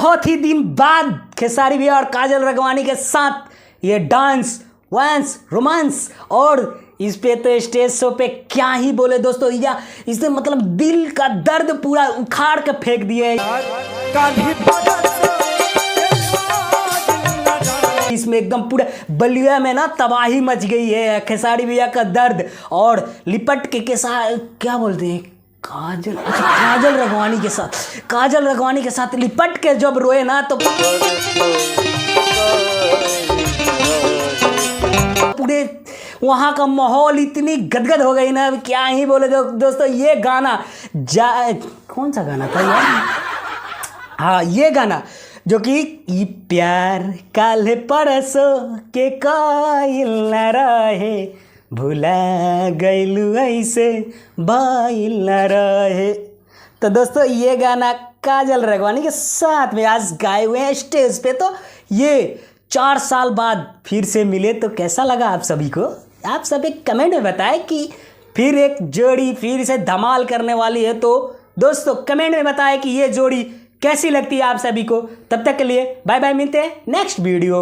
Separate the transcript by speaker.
Speaker 1: बहुत ही दिन बाद खेसारी भैया और काजल राघवानी के साथ ये डांस वांस रोमांस, और इस पे तो स्टेज शो पे क्या ही बोले दोस्तों, या इसने मतलब दिल का दर्द पूरा उखाड़ के फेंक दिए। इसमें एकदम पूरा बलिया में ना तबाही मच गई है। खेसारी भैया का दर्द और लिपट के साथ क्या बोलते हैं, काजल राघवानी के साथ लिपट के जब रोए ना तो पूरे वहाँ का माहौल इतनी गदगद हो गई ना, क्या ही बोले दोस्तों। ये गाना कौन सा गाना था यार? हाँ, ये गाना जो कि ई प्यार काल्हे परसो के कायल न रहे, भुला गइलू ऐसे बाइल न रहे। तो दोस्तों ये गाना काजल राघवानी के साथ में आज गाए हुए हैं स्टेज पे। तो ये 4 साल बाद फिर से मिले, तो कैसा लगा आप सभी को? आप सब एक कमेंट में बताएं कि फिर एक जोड़ी फिर से धमाल करने वाली है। तो दोस्तों कमेंट में बताएं कि ये जोड़ी कैसी लगती है आप सभी को। तब तक के लिए बाय बाय, मिलते हैं नेक्स्ट वीडियो।